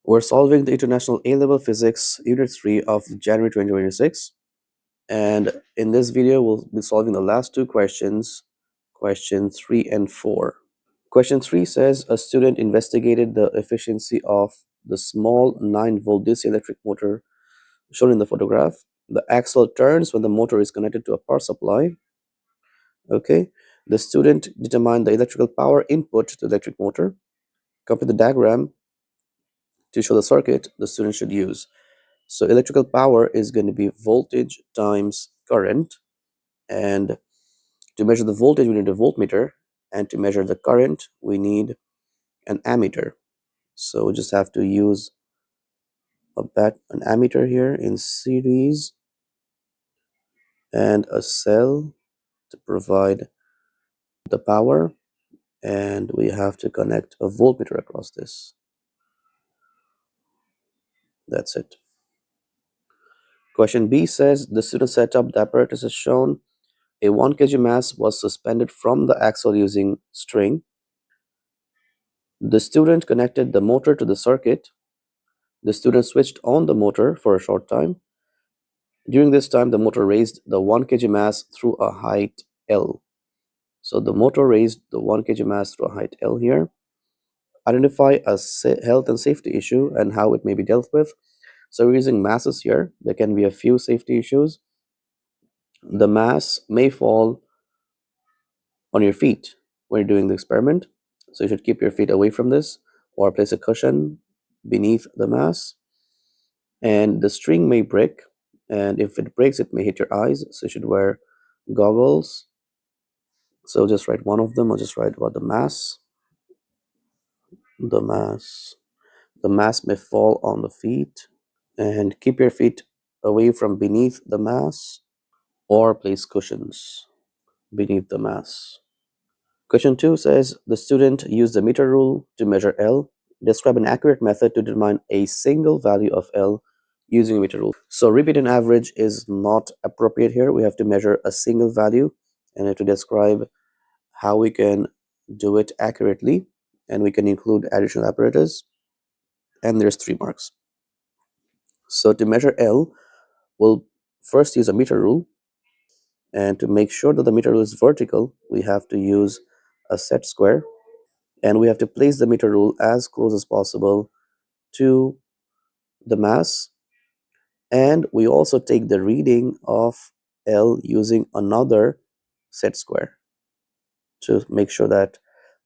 We're solving the International A-Level Physics Unit 3 of January 2026. And in this video, we'll be solving the last two questions, question 3 and 4. Question 3 says, a student investigated the efficiency of the small 9-volt DC electric motor shown in the photograph. The axle turns when the motor is connected to a power supply. Okay. The student determined the electrical power input to the electric motor. Complete the diagram to show the circuit the student should use. So electrical power is going to be voltage times current. And to measure the voltage, we need a voltmeter. And to measure the current, we need an ammeter. So we just have to use an ammeter here in series and a cell to provide the power. And we have to connect a voltmeter across this. That's it. Question B says the student set up the apparatus as shown. A 1 kg mass was suspended from the axle using string. The student connected the motor to the circuit. The student switched on the motor for a short time. During this time, the motor raised the 1 kg mass through a height L. So the motor raised the 1 kg mass through a height L here. Identify a health and safety issue and how it may be dealt with. So we're using masses here. There can be a few safety issues. The mass may fall on your feet when you're doing the experiment. So you should keep your feet away from this or place a cushion beneath the mass. And the string may break, and if it breaks, it may hit your eyes. So you should wear goggles. So I'll just write one of them. I'll just write about the mass. The mass may fall on the feet, and keep your feet away from beneath the mass or place cushions beneath the mass. Question 2 says the student used the meter rule to measure L. Describe an accurate method to determine a single value of L using a meter rule. So repeat and average is not appropriate here. We have to measure a single value and have to describe how we can do it accurately, and we can include additional apparatus, and there's 3 marks. So to measure L, we'll first use a meter rule, and to make sure that the meter rule is vertical, we have to use a set square, and we have to place the meter rule as close as possible to the mass. And we also take the reading of L using another set square to make sure that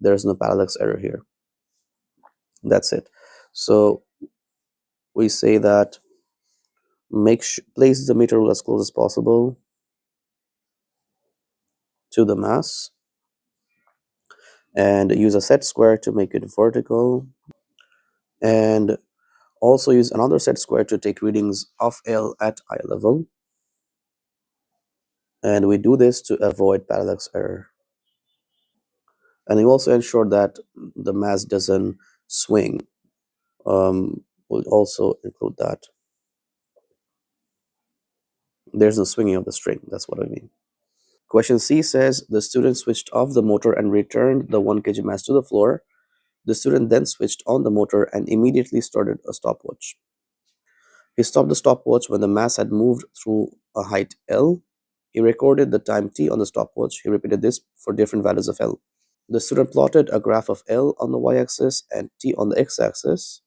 there's no parallax error here. That's it. So we say that place the meter rule as close as possible to the mass and use a set square to make it vertical, and also use another set square to take readings of L at eye level. And we do this to avoid parallax error. And we also ensure that the mass doesn't swing. We'll also include that. There's no swinging of the string. That's what I mean. Question C says the student switched off the motor and returned the 1 kg mass to the floor. The student then switched on the motor and immediately started a stopwatch. He stopped the stopwatch when the mass had moved through a height L. He recorded the time t on the stopwatch. He repeated this for different values of L. The student plotted a graph of L on the y-axis and t on the x-axis.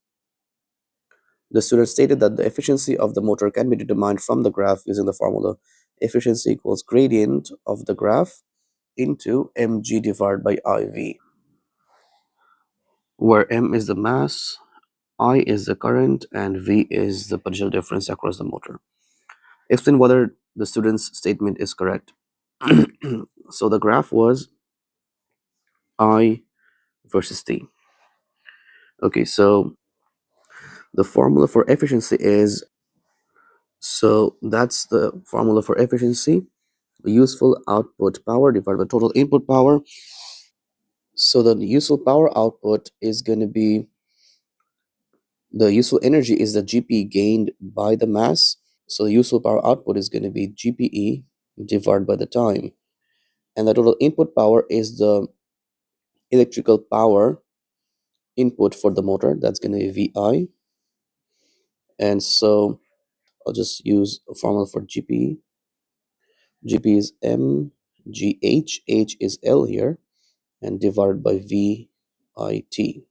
The student stated that the efficiency of the motor can be determined from the graph using the formula efficiency equals gradient of the graph into mg divided by IV, where m is the mass, I is the current, and V is the potential difference across the motor. Explain whether the student's statement is correct. So the graph was I versus T. Okay, so the formula for efficiency is, so that's the formula for efficiency, useful output power divided by total input power. So the useful power output is going to be, the useful energy is the GP gained by the mass. So the useful power output is going to be GPE divided by the time. And the total input power is the electrical power input for the motor. That's going to be VI. And so I'll just use a formula for GP. GP is mgh, h is L here, and divided by VIT.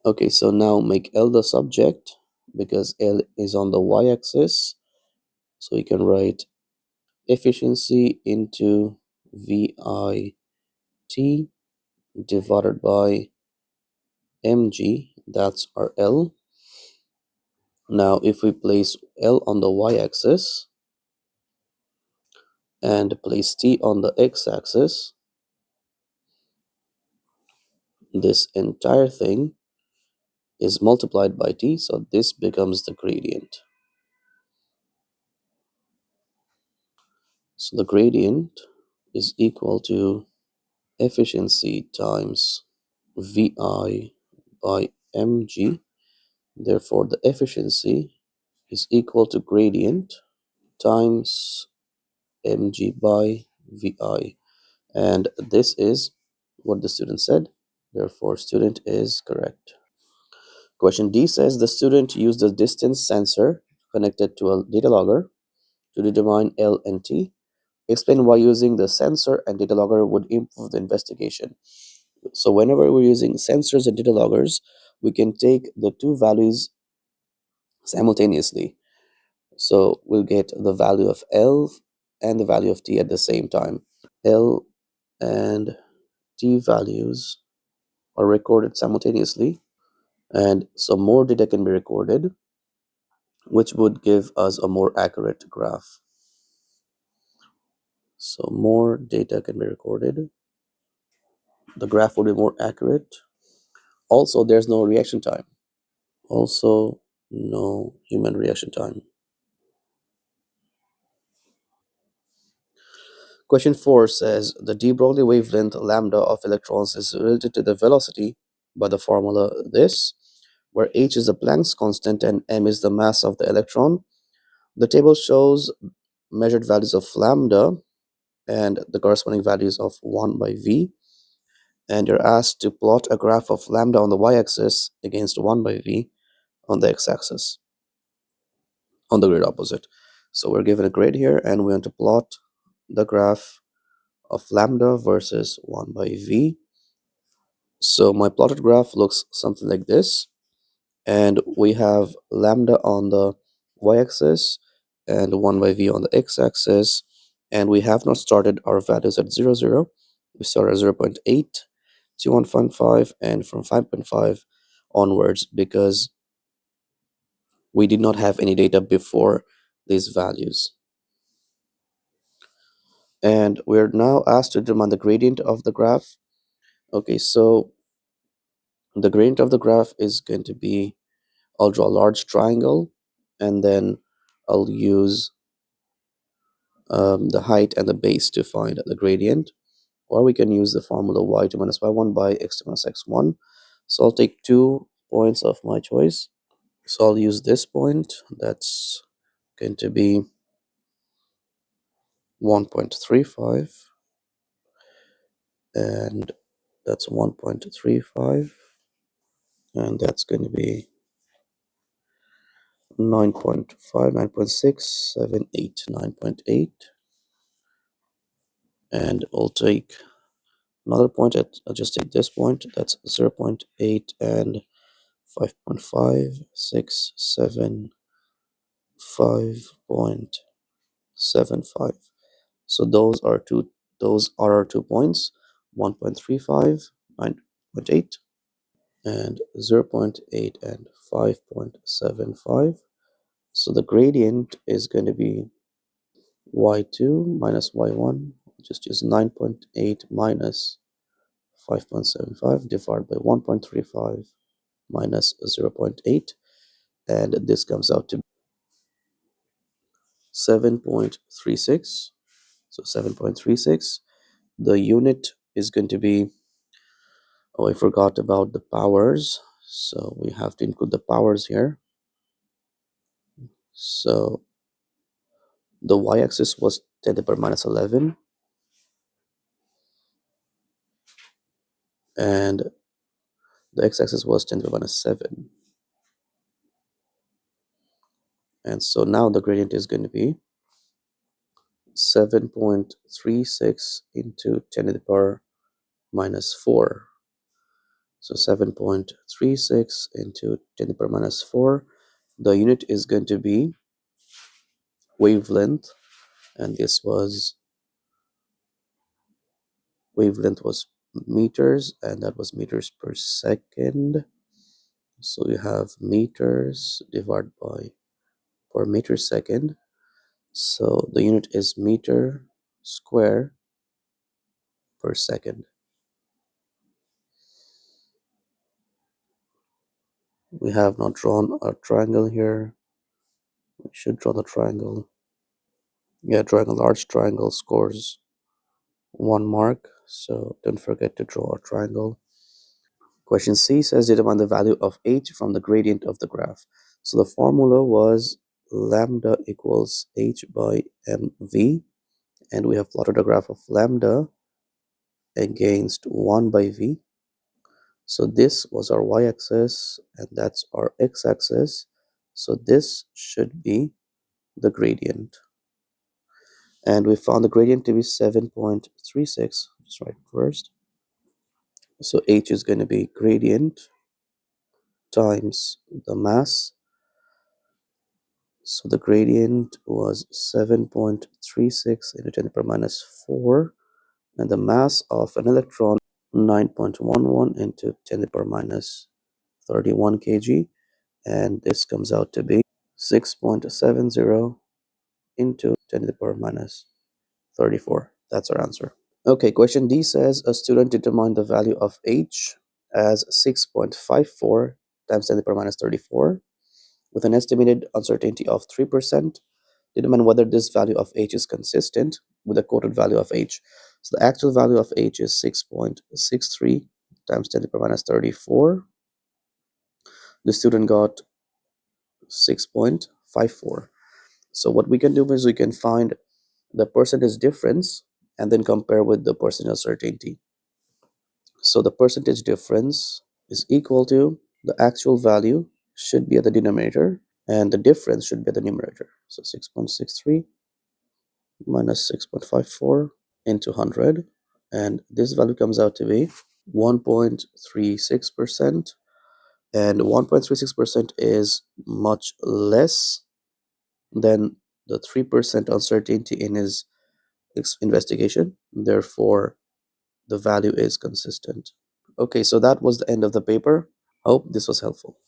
Okay, so now make L the subject because L is on the y-axis. So you can write efficiency into VIT divided by mg, that's our L. Now if we place L on the y-axis and place T on the x-axis, this entire thing is multiplied by T, so this becomes the gradient. So the gradient is equal to efficiency times VI by mg. Therefore, the efficiency is equal to gradient times mg by VI. And this is what the student said. Therefore, student is correct. Question D says the student used the distance sensor connected to a data logger to determine L and T. Explain why using the sensor and data logger would improve the investigation. So whenever we're using sensors and data loggers, we can take the two values simultaneously. So we'll get the value of L and the value of T at the same time. L and T values are recorded simultaneously, and so more data can be recorded, which would give us a more accurate graph. So more data can be recorded, the graph would be more accurate. Also, there's no reaction time. Also, no human reaction time. Question 4 says the de Broglie wavelength lambda of electrons is related to the velocity by the formula this, where h is the Planck's constant and m is the mass of the electron. The table shows measured values of lambda and the corresponding values of 1 by v, and you're asked to plot a graph of lambda on the y-axis against 1 by v on the x-axis, on the grid opposite. So we're given a grid here and we want to plot the graph of lambda versus 1 by v. So my plotted graph looks something like this, and we have lambda on the y-axis and 1 by v on the x-axis, and we have not started our values at 0, 0. We start at 0 0.8 to 1.5 and from 5.5 onwards because we did not have any data before these values. And we're now asked to determine the gradient of the graph. Okay, so the gradient of the graph is going to be, I'll draw a large triangle and then I'll use the height and the base to find the gradient, or we can use the formula y2 minus y1 by x2 minus x1. So I'll take 2 points of my choice. So I'll use this point, that's going to be 1.35, and that's 1.35, and that's going to be 9.5, 9.6, 7, 8, 9.8, and I'll take another point I'll just take this point, that's 0 0.8 and 5.5, 6, 7, 5.75. So those are our 2 points, 1.35, 9.8, and 0 0.8 and 5.75. So the gradient is going to be y2 minus y1, just use 9.8 minus 5.75 divided by 1.35 minus 0 0.8, and this comes out to 7.36. So 7.36. The unit is going to be, oh, I forgot about the powers. So we have to include the powers here. So the y-axis was 10 to the power minus 11, and the x-axis was 10 to the power minus 7. And so now the gradient is going to be 7.36 into 10 to the power minus 4. So 7.36 into 10 to the power minus 4. The unit is going to be wavelength, and this was wavelength was meters, and that was meters per second. So you have meters divided by per meter second. So the unit is meter square per second. We have not drawn a triangle here. We should draw the triangle. Yeah, drawing a large triangle scores 1 mark. So don't forget to draw a triangle. Question C says determine the value of h from the gradient of the graph. So the formula was lambda equals h by mv, and we have plotted a graph of lambda against 1 by v. So this was our y-axis and that's our x-axis. So this should be the gradient. And we found the gradient to be 7.36. Just write it first. So h is going to be gradient times the mass. So the gradient was 7.36 into 10 to the power minus 4. And the mass of an electron 9.11 into 10 to the power minus 31 kg. And this comes out to be 6.70 into 10 to the power minus 34. That's our answer. Okay, question D says a student determined the value of h as 6.54 times 10 to the power minus 34 with an estimated uncertainty of 3%. Determine whether this value of h is consistent with the quoted value of h. So the actual value of h is 6.63 times 10 to the power minus 34. The student got 6.54. So what we can do is we can find the percentage difference and then compare with the percentage uncertainty. So the percentage difference is equal to the actual value should be at the denominator and the difference should be at the numerator. So 6.63 minus 6.54 into 100, and this value comes out to be 1.36%, and 1.36% is much less than the 3% uncertainty in his investigation. Therefore, the value is consistent. Okay, so that was the end of the paper. Hope this was helpful.